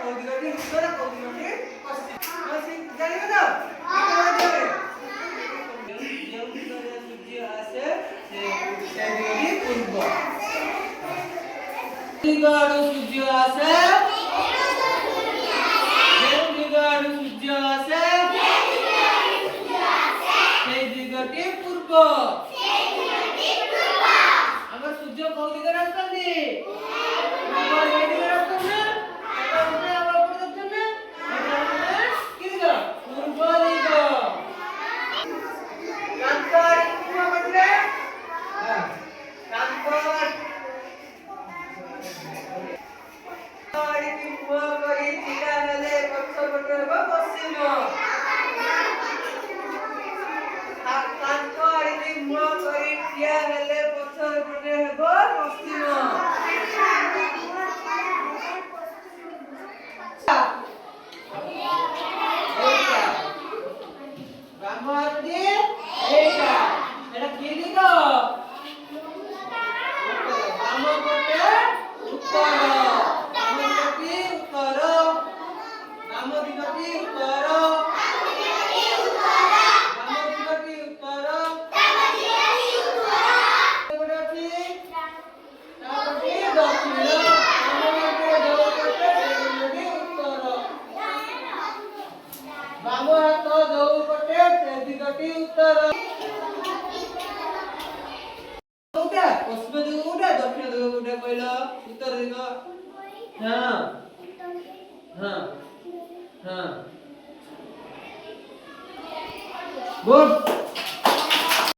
କୋଉ ଦିଗଟି ଉତ୍ତର କୋଉ ଦିଗଟି ପଶ୍ଚିମ ଜାଣିବେ ତ ଯେଉଁ ଦିଗରେ ସୂର୍ଯ୍ୟ ଆସେ ସେ ଦିଗଟି ପୂର୍ବ ଦିଗରୁ ସୂର୍ଯ୍ୟ ଆସେ ଯେଉଁ ଦିଗରୁ ସୂର୍ଯ୍ୟ ଆସେ সেই দিগটি পূর্ব আমার সূর্য কোন দিকে আসছে আমার এই দিকে আসছে এটা উপরে আবার উপরে যাচ্ছে না এটা হচ্ছে কি দিক পূর্ব দিক কান্তর পূর্ব বলতে হ্যাঁ কান্তর আরে কি পূর্ব করি ঠিকা হলে পশ্চিম পড়বে বা পশ্চিম पश्चिम दिग कोटा दक्षिण दिग कोटा कहल उत्तर दिग हां हां हां गुड